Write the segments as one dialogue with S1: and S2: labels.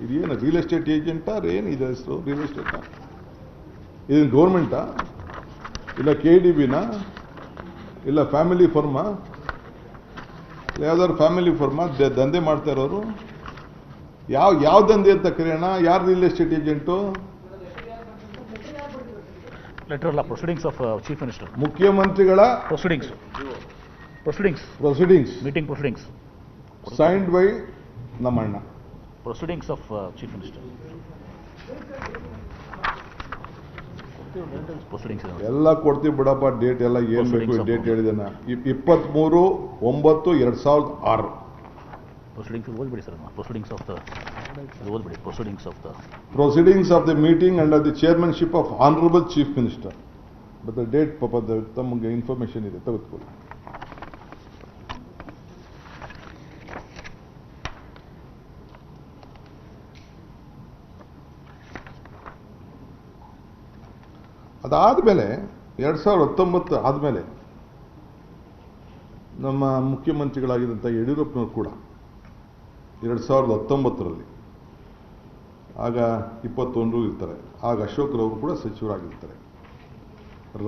S1: ಇದೇನು real estate ಏಜೆಂಟಾ ಏನಿದೆ ಹೆಸರು? ರಿಯಲ್ ಎಸ್ಟೇಟಾ? ಇದೇನು ಗೌರ್ಮೆಂಟಾ? ಇಲ್ಲ KDBನ? ಇಲ್ಲ ಫ್ಯಾಮಿಲಿ ಫರ್ಮಾ? ಯಾವ್ದಾದ್ರು ಫ್ಯಾಮಿಲಿ ಫರ್ಮಾ ದಂಧೆ ಮಾಡ್ತಾ ಇರೋರು? ಯಾವ ದಂಧೆ ಅಂತ ಕರೆಯೋಣ? ಯಾರು ರಿಯಲ್ ಎಸ್ಟೇಟ್ ಏಜೆಂಟು?
S2: ಲೆಟರ್ ಅಲ್ಲ, ಪ್ರೊಸೀಡಿಂಗ್ಸ್ ಆಫ್ ಚೀಫ್ ಮಿನಿಸ್ಟರ್.
S1: ಮುಖ್ಯಮಂತ್ರಿಗಳ
S2: proceedings meeting proceedings
S1: signed by ನಮ್ಮಣ್ಣ.
S2: Proceedings of chief minister. Proceedings
S1: ಎಲ್ಲ ಕೊಡ್ತೀವಿ ಬಿಡಪ್ಪ. ಡೇಟ್ ಎಲ್ಲ ಏನ್ ಬೇಕು ಡೇಟ್ ಹೇಳಿದಾನ. 23/9/2006.
S2: ಪ್ರೊಸೀಡಿಂಗ್ಸ್ ಓದ್ಬಿಡಿ ಸರ್. ಪ್ರೊಸೀಡಿಂಗ್ಸ್ ಆಫ್ ದ ಓದ್ಬಿಡಿ.
S1: Proceedings of the meeting under the chairmanship of honourable chief minister. But date ಪಾಪ ತಮಗೆ ಇನ್ಫಾರ್ಮೇಶನ್ ಇದೆ, ತೆಗೆದುಕೊಳ್ಳಿ. ಅದಾದಮೇಲೆ 2019 ಆದಮೇಲೆ ನಮ್ಮ ಮುಖ್ಯಮಂತ್ರಿಗಳಾಗಿದ್ದಂಥ ಯಡಿಯೂರಪ್ಪನವರು ಕೂಡ 2019ರಲ್ಲಿ, ಆಗ 21 ಇರ್ತಾರೆ, ಆಗ ಅಶೋಕ್ರವರು ಕೂಡ ಸಚಿವರಾಗಿರ್ತಾರೆ.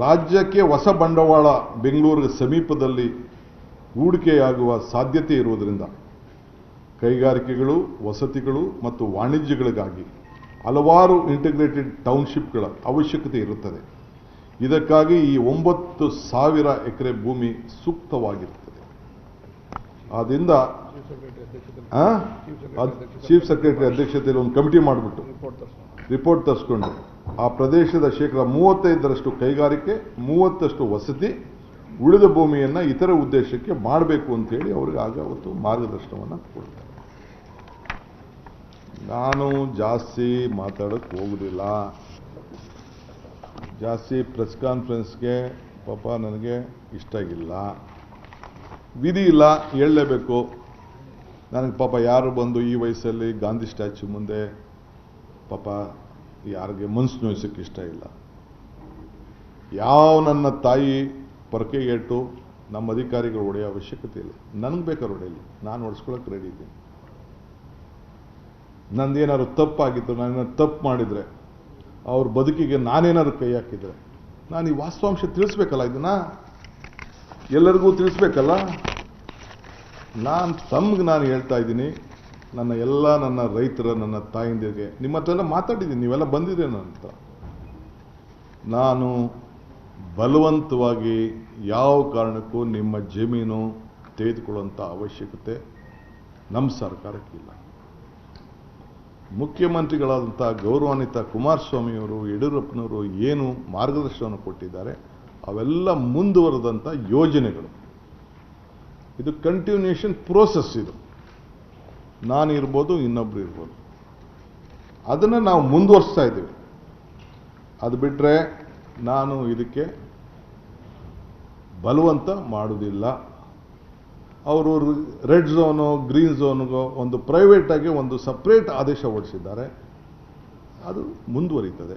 S1: ರಾಜ್ಯಕ್ಕೆ ಹೊಸ ಬಂಡವಾಳ ಬೆಂಗಳೂರಿಗೆ ಸಮೀಪದಲ್ಲಿ ಹೂಡಿಕೆಯಾಗುವ ಸಾಧ್ಯತೆ ಇರುವುದರಿಂದ ಕೈಗಾರಿಕೆಗಳು, ವಸತಿಗಳು ಮತ್ತು ವಾಣಿಜ್ಯಗಳಿಗಾಗಿ ಹಲವಾರು ಇಂಟಿಗ್ರೇಟೆಡ್ ಟೌನ್ಶಿಪ್ಗಳ ಅವಶ್ಯಕತೆ ಇರುತ್ತದೆ. ಇದಕ್ಕಾಗಿ ಈ 9,000 ಎಕರೆ ಭೂಮಿ ಸೂಕ್ತವಾಗಿರುತ್ತದೆ. ಆದ್ದರಿಂದ ಚೀಫ್ ಸೆಕ್ರೆಟರಿ ಅಧ್ಯಕ್ಷತೆಯಲ್ಲಿ ಒಂದು ಕಮಿಟಿ ಮಾಡಿಬಿಟ್ಟು ರಿಪೋರ್ಟ್ ತರಿಸ್ಕೊಂಡು ಆ ಪ್ರದೇಶದ 35% ಕೈಗಾರಿಕೆ, 30% ವಸತಿ, ಉಳಿದ ಭೂಮಿಯನ್ನು ಇತರ ಉದ್ದೇಶಕ್ಕೆ ಮಾಡಬೇಕು ಅಂತೇಳಿ ಅವ್ರಿಗೆ ಆಗ ಅವತ್ತು ಮಾರ್ಗದರ್ಶನವನ್ನು ಕೊಡ್ತಾರೆ. ನಾನು ಜಾಸ್ತಿ ಮಾತಾಡೋಕ್ಕೆ ಹೋಗುವುದಿಲ್ಲ. ಜಾಸ್ತಿ ಪ್ರೆಸ್ ಕಾನ್ಫರೆನ್ಸ್ಗೆ ಪಾಪ ನನಗೆ ಇಷ್ಟ ಇಲ್ಲ. ವಿಧಿ ಇಲ್ಲ, ಹೇಳಲೇಬೇಕು. ನನಗೆ ಪಾಪ ಯಾರು ಬಂದು ಈ ವಯಸ್ಸಲ್ಲಿ ಗಾಂಧಿ ಸ್ಟ್ಯಾಚ್ಯೂ ಮುಂದೆ ಪಾಪ ಯಾರಿಗೆ ಮನಸ್ಸು ನೋಯಿಸೋಕ್ಕೆ ಇಷ್ಟ ಇಲ್ಲ. ನನ್ನ ತಾಯಿ ಪೊರಕೆಗೇಟು ನಮ್ಮ ಅಧಿಕಾರಿಗಳು ಹೊಡೆಯೋ ಅವಶ್ಯಕತೆ ಇಲ್ಲ. ನನಗೆ ಬೇಕಾದ್ರೆ ಹೊಡೆಯಲಿ, ನಾನು ಹೊಡೆಸ್ಕೊಳ್ಳೋಕೆ ರೆಡಿ ಇದ್ದೀನಿ. ನಂದೇನಾದ್ರು ತಪ್ಪಾಗಿತ್ತು, ನಾನೇನಾದ್ರು ತಪ್ಪು ಮಾಡಿದರೆ, ಅವ್ರ ಬದುಕಿಗೆ ನಾನೇನಾದ್ರು ಕೈ ಹಾಕಿದರೆ, ನಾನು ಈ ವಾಸ್ತವಾಂಶ ತಿಳಿಸ್ಬೇಕಲ್ಲ, ಇದನ್ನ ಎಲ್ಲರಿಗೂ ತಿಳಿಸ್ಬೇಕಲ್ಲ. ನಾನು ಹೇಳ್ತಾ ಇದ್ದೀನಿ, ನನ್ನ ರೈತರ, ನನ್ನ ತಾಯಿಂದಿರಿಗೆ ನಿಮ್ಮ ಹತ್ರ ಎಲ್ಲ ಮಾತಾಡಿದ್ದೀನಿ, ನೀವೆಲ್ಲ ಬಂದಿದ್ದೇನೆ ಅಂತ. ನಾನು ಬಲವಂತವಾಗಿ ಯಾವ ಕಾರಣಕ್ಕೂ ನಿಮ್ಮ ಜಮೀನು ತೆಗೆದುಕೊಳ್ಳುವಂಥ ಅವಶ್ಯಕತೆ ನಮ್ಮ ಸರ್ಕಾರಕ್ಕಿಲ್ಲ. ಮುಖ್ಯಮಂತ್ರಿಗಳಾದಂಥ ಗೌರವಾನ್ವಿತ ಕುಮಾರಸ್ವಾಮಿಯವರು, ಯಡಿಯೂರಪ್ಪನವರು ಏನು ಮಾರ್ಗದರ್ಶನವನ್ನು ಕೊಟ್ಟಿದ್ದಾರೆ ಅವೆಲ್ಲ ಮುಂದುವರೆದಂಥ ಯೋಜನೆಗಳು. ಇದು ಕಂಟಿನ್ಯೂಷನ್ ಪ್ರೋಸೆಸ್. ಇದು ನಾನು ಇರ್ಬೋದು, ಇನ್ನೊಬ್ರು ಇರ್ಬೋದು, ಅದನ್ನು ನಾವು ಮುಂದುವರಿಸ್ತಾ ಇದ್ದೀವಿ. ಅದು ಬಿಟ್ಟರೆ ನಾನು ಇದಕ್ಕೆ ಬಲವಂತ ಮಾಡೋದಿಲ್ಲ. ಅವರು ರೆಡ್ ಝೋನು, ಗ್ರೀನ್ ಝೋನ್ಗೋ ಒಂದು ಪ್ರೈವೇಟಾಗಿ ಒಂದು ಸಪ್ರೇಟ್ ಆದೇಶ ಹೊರಡಿಸಿದ್ದಾರೆ. ಅದು ಮುಂದುವರಿತದೆ.